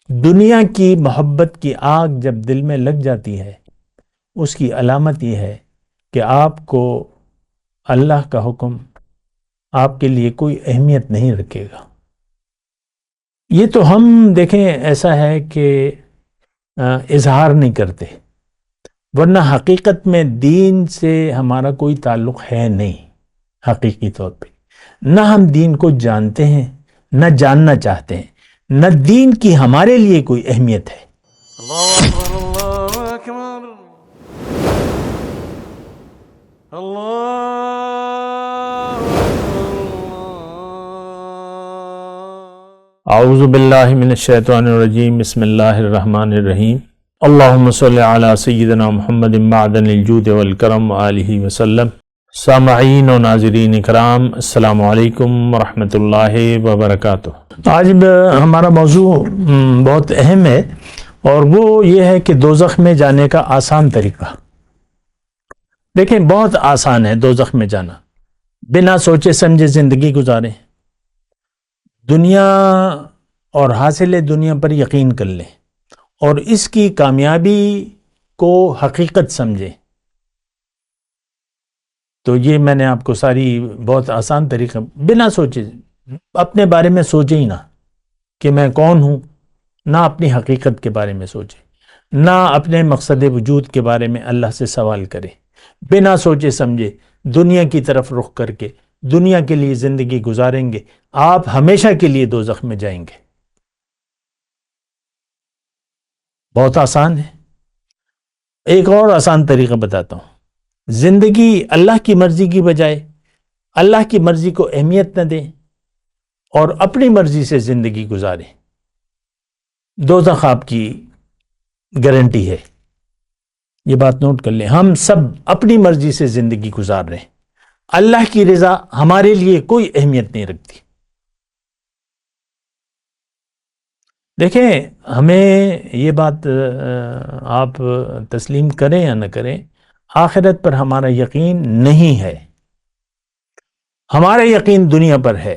دنیا کی محبت کی آگ جب دل میں لگ جاتی ہے، اس کی علامت یہ ہے کہ آپ کو اللہ کا حکم آپ کے لیے کوئی اہمیت نہیں رکھے گا۔ یہ تو ہم دیکھیں ایسا ہے کہ اظہار نہیں کرتے، ورنہ حقیقت میں دین سے ہمارا کوئی تعلق ہے نہیں۔ حقیقی طور پہ نہ ہم دین کو جانتے ہیں، نہ جاننا چاہتے ہیں، نہ دین کی ہمارے لیے کوئی اہمیت ہے۔ اللہ اکبر اللہ اکبر اللہ اعوذ باللہ من الشیطان الرجیم، بسم اللہ الرحمن الرحیم۔ اللہم صلی علی سیدنا محمد معدن الجود والکرم آلہ وسلم۔ سامعین و ناظرین اکرام، السلام علیکم ورحمۃ اللہ وبرکاتہ۔ آج ہمارا موضوع بہت اہم ہے، اور وہ یہ ہے کہ دوزخ میں جانے کا آسان طریقہ۔ دیکھیں، بہت آسان ہے دوزخ میں جانا، بنا سوچے سمجھے زندگی گزاریں، دنیا اور حاصل دنیا پر یقین کر لیں، اور اس کی کامیابی کو حقیقت سمجھیں۔ تو یہ میں نے آپ کو ساری بہت آسان طریقہ، بنا سوچے، اپنے بارے میں سوچیں ہی نہ کہ میں کون ہوں، نہ اپنی حقیقت کے بارے میں سوچیں، نہ اپنے مقصد وجود کے بارے میں اللہ سے سوال کریں، بنا سوچے سمجھے دنیا کی طرف رخ کر کے دنیا کے لیے زندگی گزاریں گے، آپ ہمیشہ کے لیے دوزخ میں جائیں گے۔ بہت آسان ہے۔ ایک اور آسان طریقہ بتاتا ہوں۔ زندگی اللہ کی مرضی کی بجائے اللہ کی مرضی کو اہمیت نہ دیں اور اپنی مرضی سے زندگی گزاریں، دوزخ آپ کی گارنٹی ہے۔ یہ بات نوٹ کر لیں، ہم سب اپنی مرضی سے زندگی گزار رہے ہیں، اللہ کی رضا ہمارے لیے کوئی اہمیت نہیں رکھتی۔ دیکھیں، ہمیں یہ بات آپ تسلیم کریں یا نہ کریں، آخرت پر ہمارا یقین نہیں ہے، ہمارا یقین دنیا پر ہے،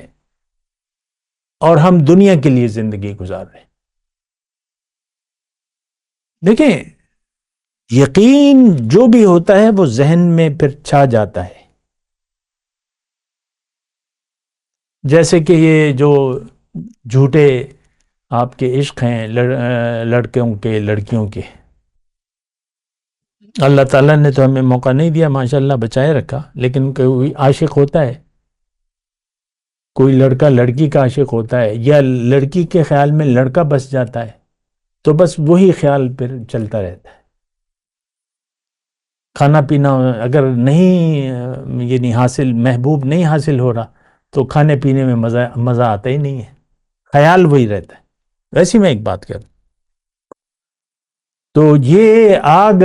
اور ہم دنیا کے لیے زندگی گزار رہے ہیں۔ دیکھیں، یقین جو بھی ہوتا ہے وہ ذہن میں پھر چھا جاتا ہے۔ جیسے کہ یہ جو جھوٹے آپ کے عشق ہیں، لڑکوں کے لڑکیوں کے، اللہ تعالیٰ نے تو ہمیں موقع نہیں دیا، ماشاءاللہ بچائے رکھا، لیکن کوئی عاشق ہوتا ہے، کوئی لڑکا لڑکی کا عاشق ہوتا ہے، یا لڑکی کے خیال میں لڑکا بس جاتا ہے، تو بس وہی خیال پھر چلتا رہتا ہے۔ کھانا پینا اگر نہیں یعنی حاصل، محبوب نہیں حاصل ہو رہا، تو کھانے پینے میں مزہ آتا ہی نہیں ہے، خیال وہی رہتا ہے۔ ویسے میں ایک بات کروں تو یہ آگ،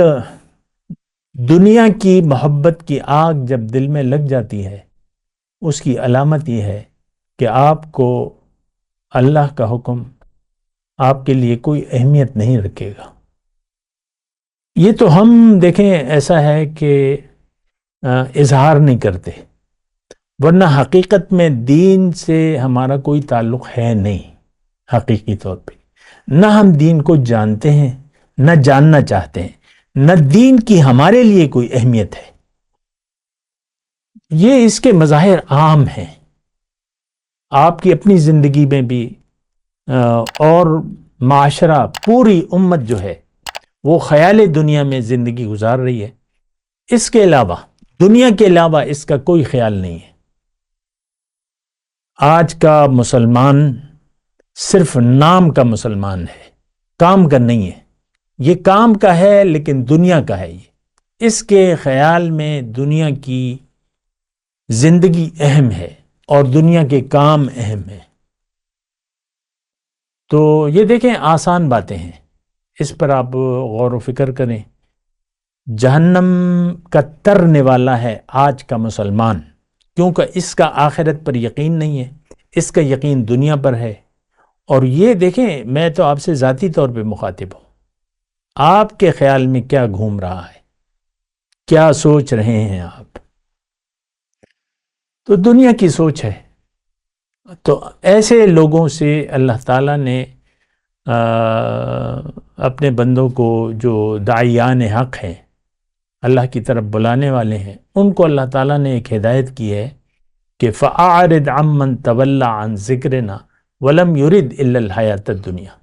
دنیا کی محبت کی آگ جب دل میں لگ جاتی ہے، اس کی علامت یہ ہے کہ آپ کو اللہ کا حکم آپ کے لیے کوئی اہمیت نہیں رکھے گا۔ یہ تو ہم دیکھیں ایسا ہے کہ اظہار نہیں کرتے، ورنہ حقیقت میں دین سے ہمارا کوئی تعلق ہے نہیں۔ حقیقی طور پہ نہ ہم دین کو جانتے ہیں، نہ جاننا چاہتے ہیں، نہ دین کی ہمارے لیے کوئی اہمیت ہے۔ یہ اس کے مظاہر عام ہیں، آپ کی اپنی زندگی میں بھی، اور معاشرہ، پوری امت جو ہے وہ خیال دنیا میں زندگی گزار رہی ہے، اس کے علاوہ، دنیا کے علاوہ اس کا کوئی خیال نہیں ہے۔ آج کا مسلمان صرف نام کا مسلمان ہے، کام کا نہیں ہے۔ یہ کام کا ہے لیکن دنیا کا ہے۔ یہ اس کے خیال میں دنیا کی زندگی اہم ہے اور دنیا کے کام اہم ہیں۔ تو یہ دیکھیں، آسان باتیں ہیں، اس پر آپ غور و فکر کریں۔ جہنم کا ترنے والا ہے آج کا مسلمان، کیونکہ اس کا آخرت پر یقین نہیں ہے، اس کا یقین دنیا پر ہے۔ اور یہ دیکھیں، میں تو آپ سے ذاتی طور پہ مخاطب ہوں، آپ کے خیال میں کیا گھوم رہا ہے، کیا سوچ رہے ہیں آپ؟ تو دنیا کی سوچ ہے۔ تو ایسے لوگوں سے اللہ تعالیٰ نے اپنے بندوں کو جو داعیان حق ہیں، اللہ کی طرف بلانے والے ہیں، ان کو اللہ تعالیٰ نے ایک ہدایت کی ہے کہ فَأَعْرِضْ عَمَّنْ تَوَلَّى عَنْ ذِكْرِنَا وَلَمْ يُرِدْ إِلَّا الْحَيَاةَ الدُّنْيَا۔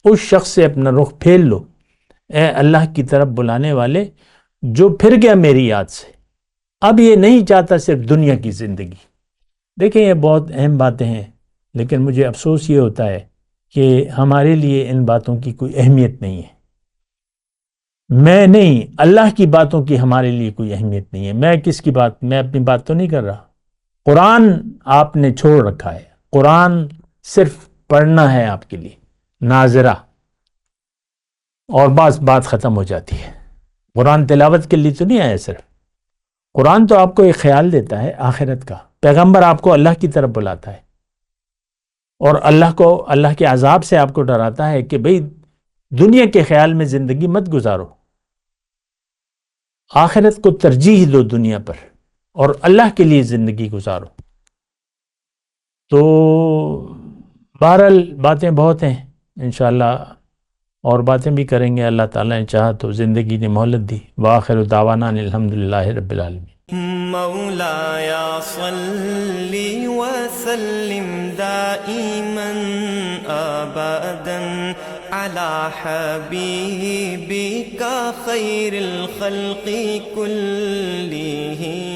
اس شخص سے اپنا رخ پھیر لو اے اللہ کی طرف بلانے والے جو پھر گیا میری یاد سے، اب یہ نہیں چاہتا صرف دنیا کی زندگی۔ دیکھیں یہ بہت اہم باتیں ہیں، لیکن مجھے افسوس یہ ہوتا ہے کہ ہمارے لیے ان باتوں کی کوئی اہمیت نہیں ہے۔ میں نہیں، اللہ کی باتوں کی ہمارے لیے کوئی اہمیت نہیں ہے۔ میں کس کی بات؟ میں اپنی بات تو نہیں کر رہا۔ قرآن آپ نے چھوڑ رکھا ہے، قرآن صرف پڑھنا ہے آپ کے لیے، ناظرہ، اور بات ختم ہو جاتی ہے۔ قرآن تلاوت کے لیے تو نہیں آیا صرف، قرآن تو آپ کو ایک خیال دیتا ہے آخرت کا۔ پیغمبر آپ کو اللہ کی طرف بلاتا ہے اور اللہ کے عذاب سے آپ کو ڈراتا ہے کہ بھئی دنیا کے خیال میں زندگی مت گزارو، آخرت کو ترجیح دو دنیا پر اور اللہ کے لیے زندگی گزارو۔ تو بہرحال باتیں بہت ہیں، انشاءاللہ اور باتیں بھی کریں گے، اللہ تعالیٰ نے چاہا تو زندگی نے مہلت دی۔ وآخر دعوانا الحمدللہ رب العالمین۔ مولایا صلی وسلم دائما ابدا علی حبیبک خیر الخلق کلہم۔